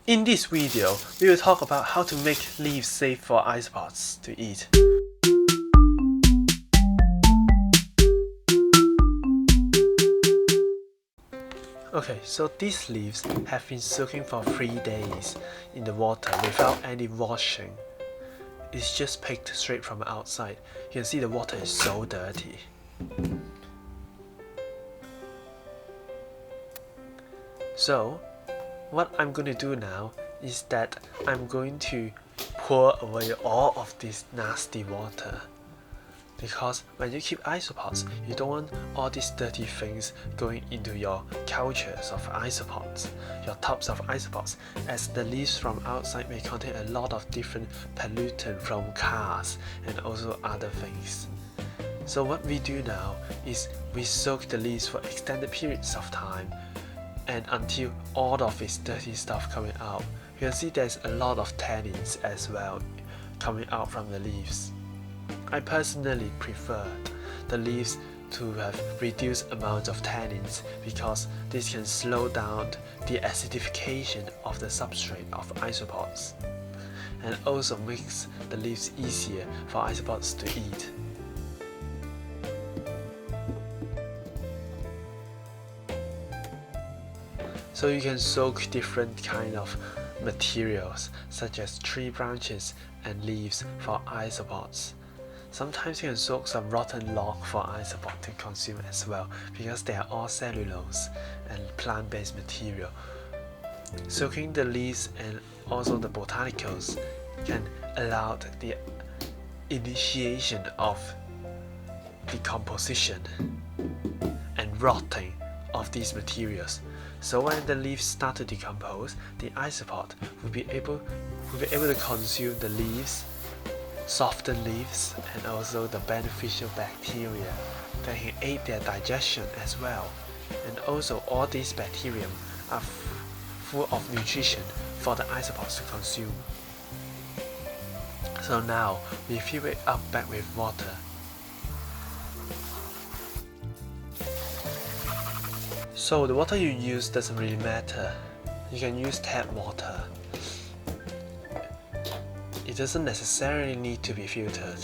In this video, we will talk about how to make leaves safe for isopods to eat. Okay, so these leaves have been soaking for 3 days in the water without any washing. It's just picked straight from outside. You can see the water is so dirty. So, what I'm going to do now is that I'm going to pour away all of this nasty water. Because when you keep isopods, you don't want all these dirty things going into your cultures of isopods, your tubs of isopods, as the leaves from outside may contain a lot of different pollutants from cars and also other things. So what we do now is we soak the leaves for extended periods of time and until all of its dirty stuff coming out. You can see there's a lot of tannins as well coming out from the leaves. I personally prefer the leaves to have reduced amounts of tannins because this can slow down the acidification of the substrate of isopods and also makes the leaves easier for isopods to eat. So you can soak different kind of materials such as tree branches and leaves for isopods. Sometimes you can soak some rotten log for isopod to consume as well because they are all cellulose and plant-based material. Soaking the leaves and also the botanicals can allow the initiation of decomposition and rotting of these materials. So when the leaves start to decompose, the isopod will be able to consume the leaves, soften leaves, and also the beneficial bacteria that can aid their digestion as well. And also all these bacteria are full of nutrition for the isopods to consume. So now we fill it up back with water. So the water you use doesn't really matter. You can use tap water. It doesn't necessarily need to be filtered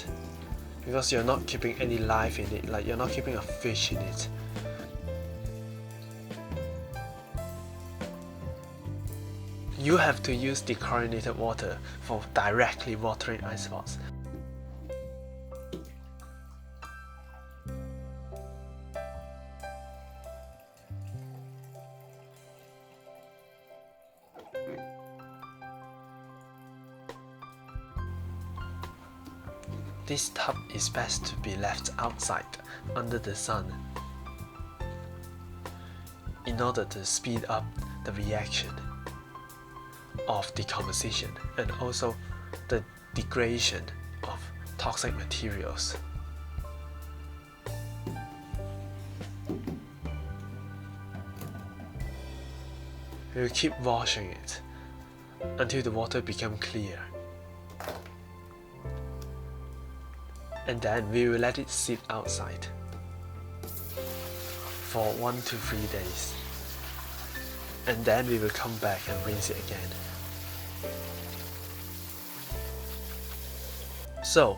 because you're not keeping any life in it, like you're not keeping a fish in it. You have to use dechlorinated water for directly watering isopods. This tub is best to be left outside under the sun in order to speed up the reaction of decomposition and also the degradation of toxic materials. We will keep washing it until the water becomes clear. And then we will let it sit outside for 1 to 3 days. And then we will come back and rinse it again. So,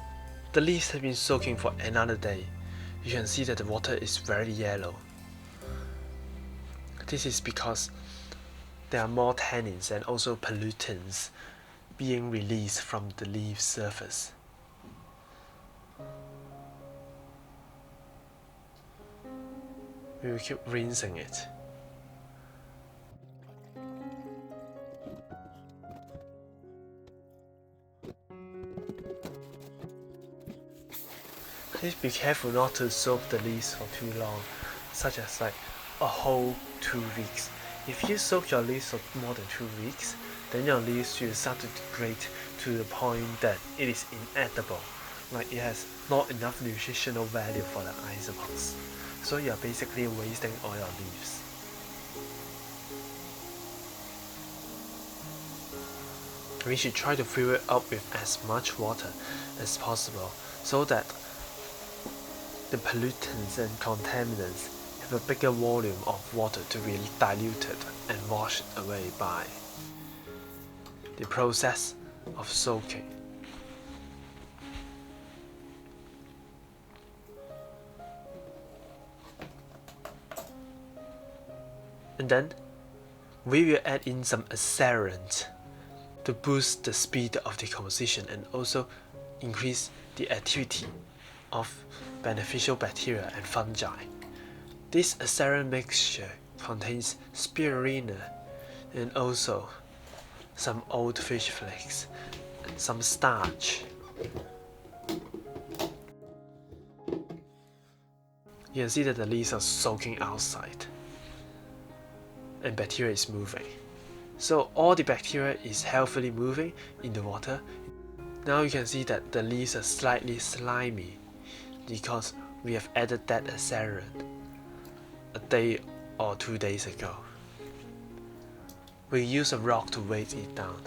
the leaves have been soaking for another day. You can see that the water is very yellow. This is because there are more tannins and also pollutants being released from the leaf surface. We will keep rinsing it. Please be careful not to soak the leaves for too long, such as like a whole 2 weeks. If you soak your leaves for more than 2 weeks, then your leaves will start to degrade to the point that it is inedible, like it has not enough nutritional value for the isopods. So you're basically wasting all your leaves. We should try to fill it up with as much water as possible so that the pollutants and contaminants have a bigger volume of water to be diluted and washed away by. the process of soaking. And then we will add in some accelerant to boost the speed of decomposition and also increase the activity of beneficial bacteria and fungi. This accelerant mixture contains spirulina and also some old fish flakes and some starch. You can see that the leaves are soaking outside and bacteria is moving. So all the bacteria is healthily moving in the water. Now you can see that the leaves are slightly slimy because we have added that accelerant a day or 2 days ago. We use a rock to weight it down,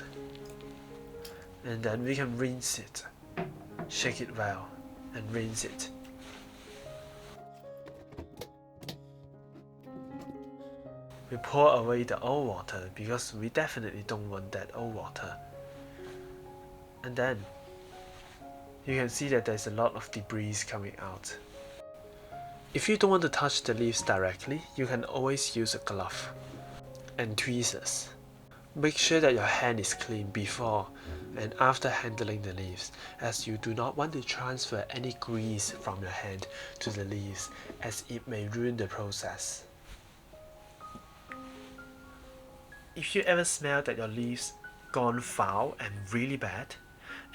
and then we can rinse it, shake it well, and rinse it. We pour away the old water because we definitely don't want that old water. And then you can see that there's a lot of debris coming out. If you don't want to touch the leaves directly, you can always use a glove and tweezers. Make sure that your hand is clean before and after handling the leaves, as you do not want to transfer any grease from your hand to the leaves, as it may ruin the process. If you ever smell that your leaves gone foul and really bad,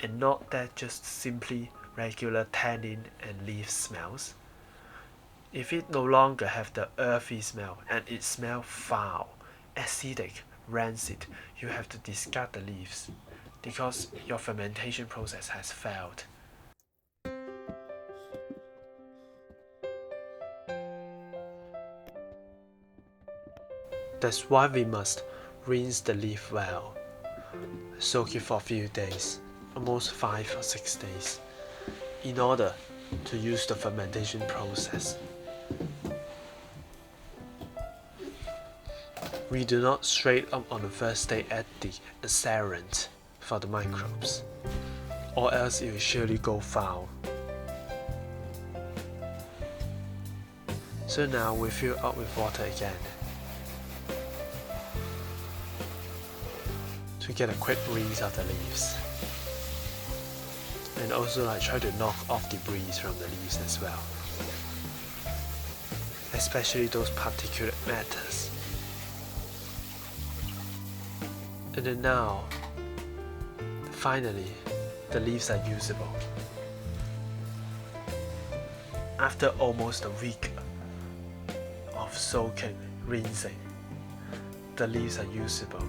and not that just simply regular tannin and leaf smells, if it no longer have the earthy smell and it smells foul, acidic, rancid, you have to discard the leaves because your fermentation process has failed. That's why we must rinse the leaf well, soak it for a few days, almost 5 or 6 days, in order to use the fermentation process. We do not straight up on the first day add the accelerant for the microbes, or else it will surely go foul. So now we fill up with water again to get a quick rinse of the leaves, and also try to knock off debris from the leaves as well, especially those particulate matters. And then now, finally, the leaves are usable. After almost a week of soaking, rinsing, the leaves are usable.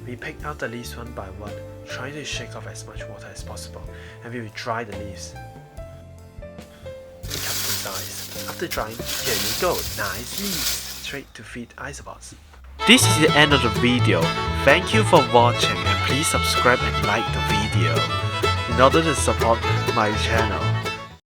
We pick out the leaves one by one, trying to shake off as much water as possible, and we will dry the leaves. Cut in size. After drying, here you go, nice leaves, straight to feed isopods. This is the end of the video. Thank you for watching, and please subscribe and like the video in order to support my channel.